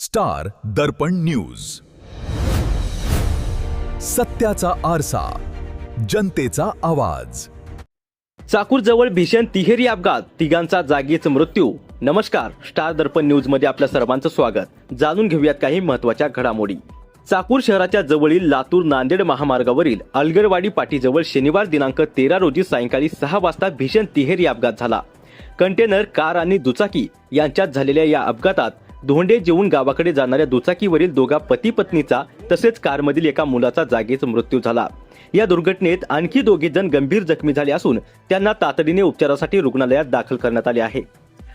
Star दर्पण news, सत्याचा आरसा, जनतेचा आवाज। चाकूर जवळ भीषण तिहेरी अपघात, तिघांचा जागीच मृत्यू। नमस्कार, स्टार दर्पण न्यूज मध्ये आपल्या सर्वांचं स्वागत। जाणून घेऊयात काही महत्त्वाच्या घडामोडी। चाकूर शहराच्या जवळील लातूर नांदेड महामार्गावरील अलगरवाडी पाटीजवळ शनिवार दिनांक 13 रोजी सायंकाळी 6 वाजता भीषण तिहेरी अपघात झाला। कंटेनर, कार आणि दुचाकी यांच्यात झालेल्या या अपघातात धोंडे जेवून गावाकडे जाणाऱ्या दुचाकीवरील दोघा पती पत्नीचा तसेच कारमधील एका मुलाचा जागीच मृत्यू झाला। या दुर्घटनेत आणखी दोघे जण गंभीर जखमी झाले असून त्यांना तातडीने उपचारासाठी रुग्णालयात दाखल करण्यात आले आहे।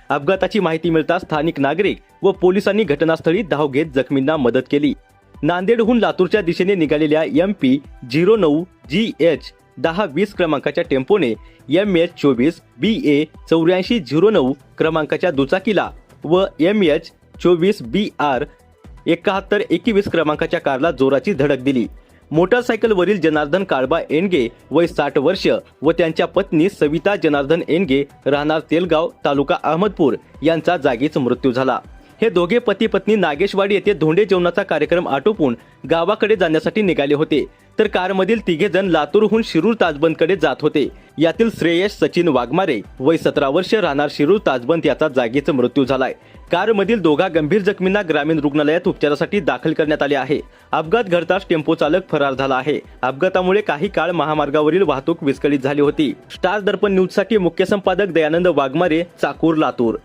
अपघाताची माहिती मिळताच स्थानिक नागरिक व पोलिसांनी घटनास्थळी धाव घेत जखमींना मदत केली। नांदेडहून लातूरच्या दिशेने निघालेल्या MP 09 GH 1020 क्रमांकाच्या टेम्पोने MH 24 BA 8409 क्रमांकाच्या दुचाकीला व MH 24 BR 7121 क्रमांकाच्या कारला जोराची धडक दिली। मोटारसायकलवरील जनार्दन काळबा एनगे वय 60 वर्ष व त्यांच्या पत्नी सविता जनार्दन एनगे राहणार तेलगाव तालुका अहमदपूर यांचा जागीच मृत्यू झाला। हे दोघे पती पत्नी नागेशवाडी येथे धोंडे जेवणाचा कार्यक्रम आटोपून गावाकडे जाण्यासाठी निघाले होते, तर कारमधील तिघे जण लातूरहून शिरूर ताजबंदकडे जात होते। यातील श्रेयश सचिन वाघमारे वय 17 वर्ष राहणार शिरूर ताजबंद याचा जागीच मृत्यू झालाय। कारमधील दोघा गंभीर जखमींना ग्रामीण रुग्णालयात उपचारासाठी दाखल करण्यात आले आहे। अपघात घडताच टेम्पो चालक फरार झाला आहे। अपघातामुळे काही काळ महामार्गावरील वाहतूक विस्कळीत झाली होती। स्टार दर्पण न्यूज साठी मुख्य संपादक दयानंद वाघमारे, चाकूर, लातूर।